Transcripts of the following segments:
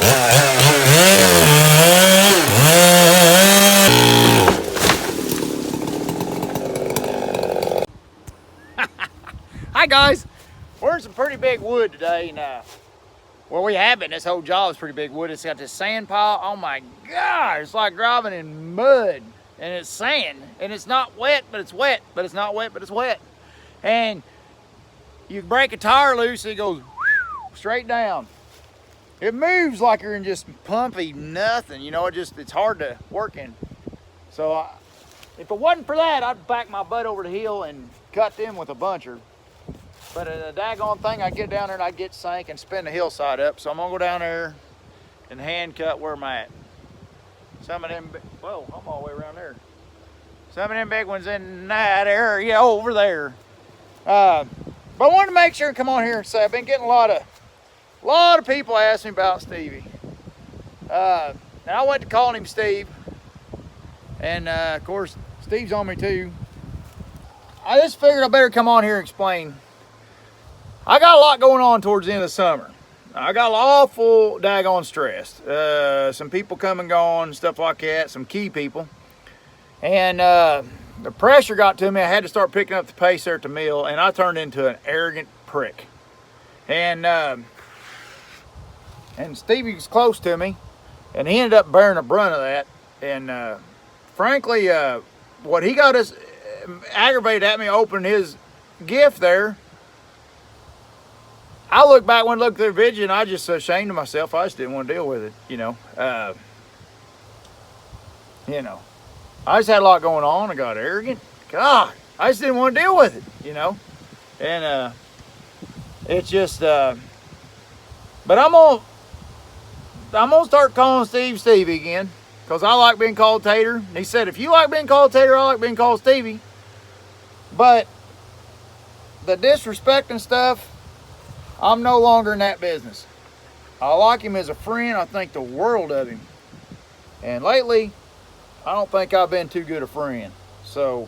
Hi guys, we're in some pretty big wood today, and well, we have been. This whole job is pretty big wood. It's got this sand pile. Oh my God, it's like driving in mud, and it's sand, and it's not wet, but it's wet, but it's not wet, but it's wet. And you break a tire loose, it goes straight down. It moves like you're in just pumpy nothing, you know. It's hard to work in. So if it wasn't for that, I'd back my butt over the hill and cut them with a buncher. But a daggone thing, I'd get down there and I'd get sank and spin the hillside up. So I'm gonna go down there and hand cut where I'm at. Some of them, whoa, I'm all the way around there. Some of them big ones in that area over there. But I wanted to make sure and come on here and say I've been getting a lot of people asking me about Stevie. And I went to calling him Steve, and of course Steve's on me too. I just figured I better come on here and explain. I got a lot going on towards the end of the summer. I got awful daggone stressed. Some people come and gone, stuff like that, some key people. And the pressure got to me. I had to start picking up the pace there at the mill, and I turned into an arrogant prick. And Stevie was close to me, and he ended up bearing the brunt of that. And frankly, what he got us aggravated at me opening his gift there, I look back when I looked through the video, and I just ashamed of myself. I just didn't want to deal with it, you know. I just had a lot going on. I got arrogant. God, I just didn't want to deal with it, you know. And it's just, but I'm gonna start calling Steve Stevie again, because I like being called Tater. And he said, if you like being called Tater, I like being called Stevie. But the disrespecting stuff, I'm no longer in that business. I like him as a friend. I think the world of him. And lately, I don't think I've been too good a friend. So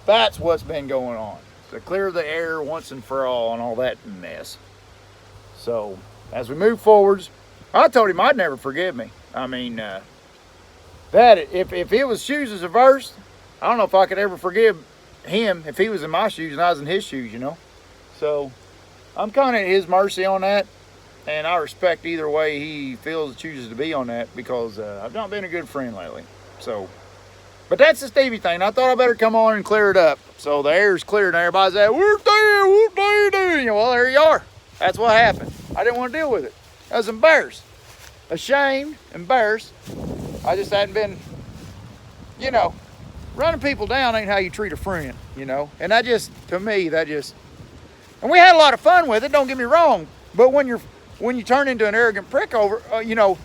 that's what's been going on. To clear the air once and for all and all that mess. So as we move forwards, I told him I'd never forgive me. I mean, that if it was shoes as a verse, I don't know if I could ever forgive him if he was in my shoes and I was in his shoes, you know. So I'm kind of at his mercy on that, and I respect either way he feels chooses to be on that, because I've not been a good friend lately. So, but that's the Stevie thing. I thought I better come on and clear it up. So the air's cleared and everybody's like, where's Dave? Where's Dave doing? Well, there you are. That's what happened. I didn't want to deal with it. I was embarrassed, ashamed, embarrassed. I just hadn't been, you know, running people down ain't how you treat a friend, you know. And that just, to me, that just, and we had a lot of fun with it, don't get me wrong. But when you turn into an arrogant prick over, you know,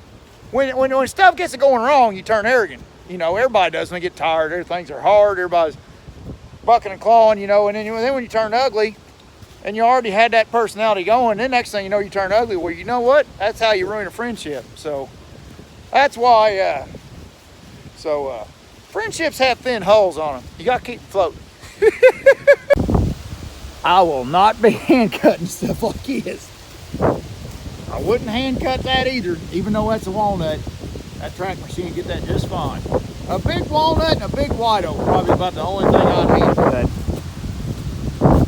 when stuff gets going wrong, you turn arrogant. You know, everybody does. When they get tired, things are hard, everybody's bucking and clawing, you know. And then when you turn ugly, and you already had that personality going, then next thing you know, you turn ugly. Well, you know what? That's how you ruin a friendship. So that's why. Friendships have thin hulls on them. You got to keep them floating. I will not be hand cutting stuff like this. I wouldn't hand cut that either, even though that's a walnut. That track machine get that just fine. A big walnut and a big white oak, probably about the only thing I'd hand cut.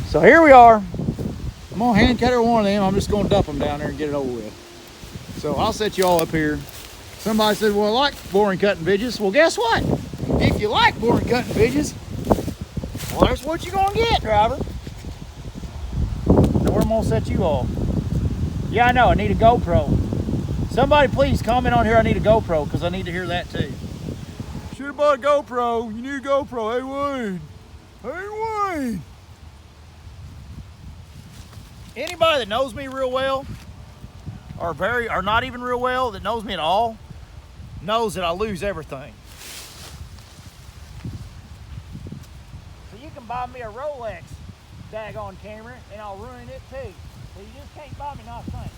So here we are. I'm gonna hand cut every one of them. I'm just gonna dump them down there and get it over with. So I'll set you all up here. Somebody said, well, I like boring cutting videos. Well, guess what? If you like boring cutting videos, well, that's what you're gonna get, driver. Now where am I gonna set you all? Yeah, I know, I need a GoPro. Somebody please comment on here, I need a GoPro, because I need to hear that too. Should have bought a GoPro. You need a GoPro. Hey, Wayne. Hey, Wayne. Anybody that knows me real well, or not even real well, that knows me at all, knows that I lose everything. So you can buy me a Rolex daggone camera, and I'll ruin it too. So you just can't buy me nice things.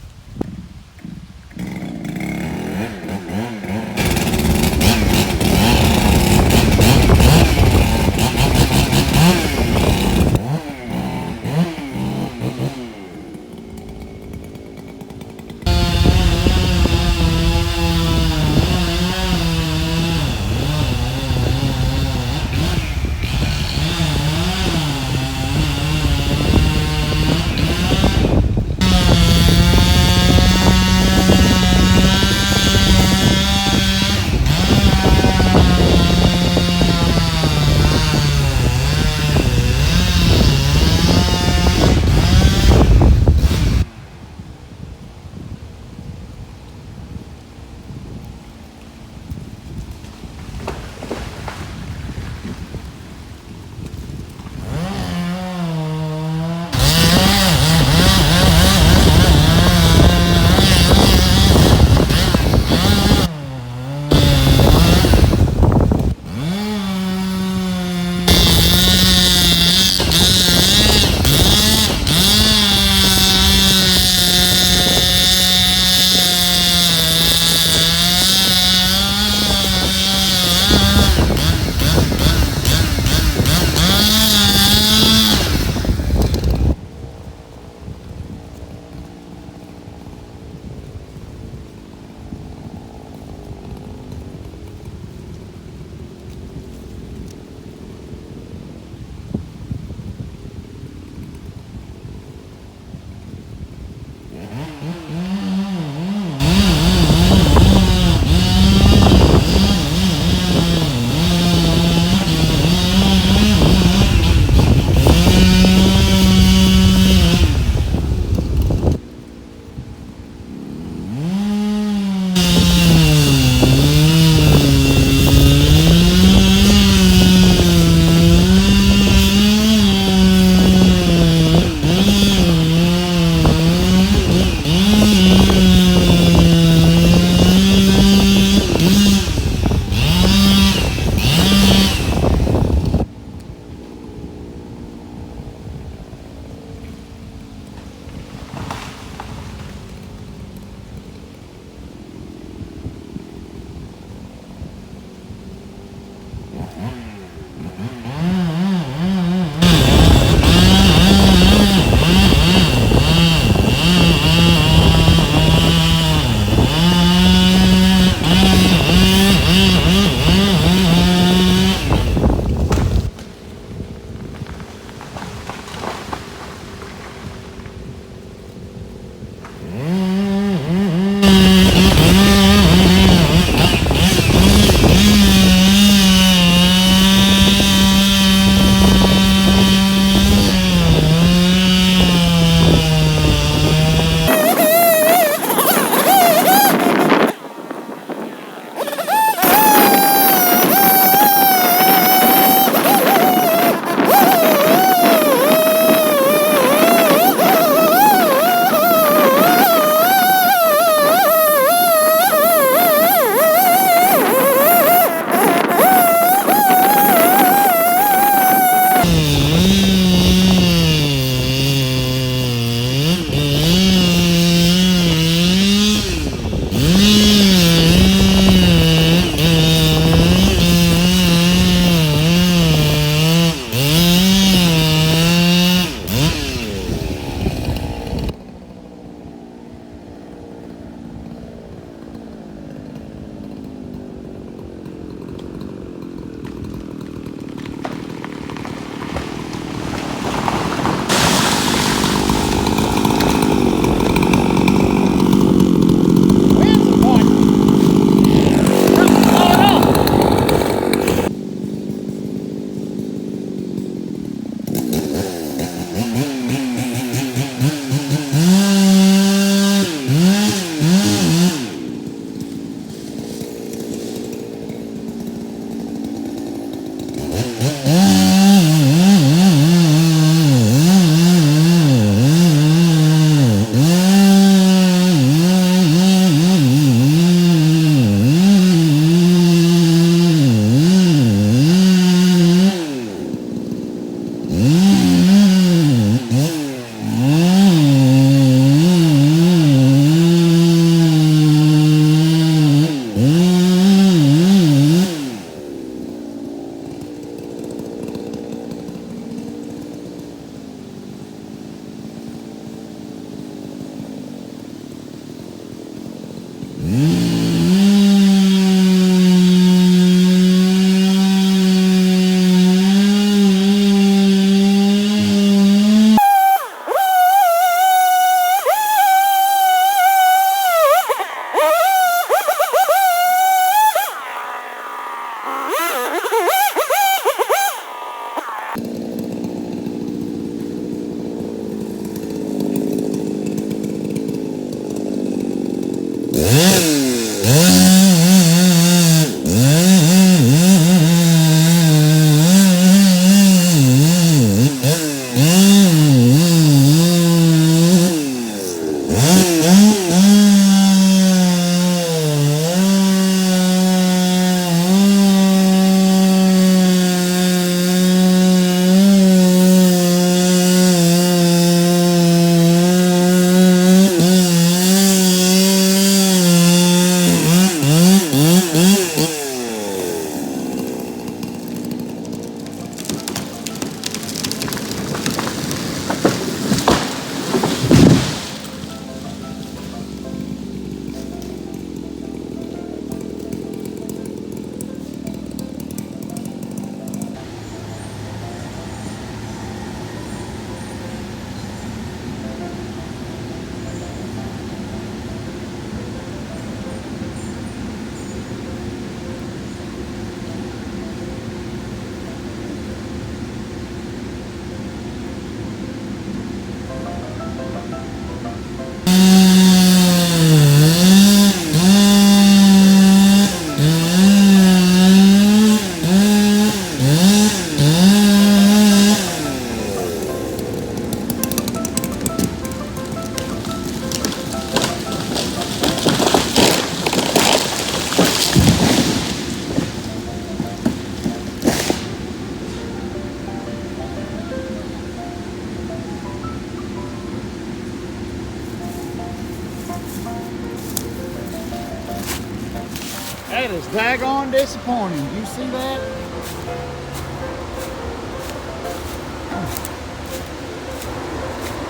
That is daggone disappointing. You see that?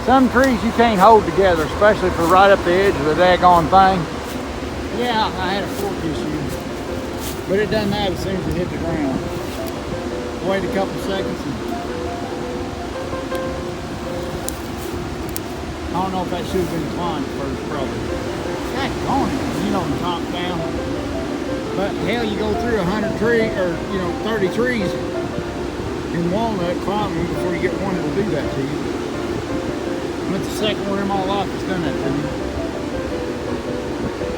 Some trees you can't hold together, especially for right up the edge of the daggone thing. Yeah, I had a fork issue, but it doesn't matter as soon as it hit the ground. Wait a couple seconds. I don't know if that should have been climbed first, probably. Heck, on it, you know, top down. But hell, you go through 100 trees, or 30 trees in walnut climbing before you get one that'll do that to you. That's the second one in my life that's done that to me.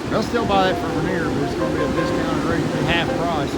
They'll still buy that for veneer, but it's going to be a discounted rate at half price.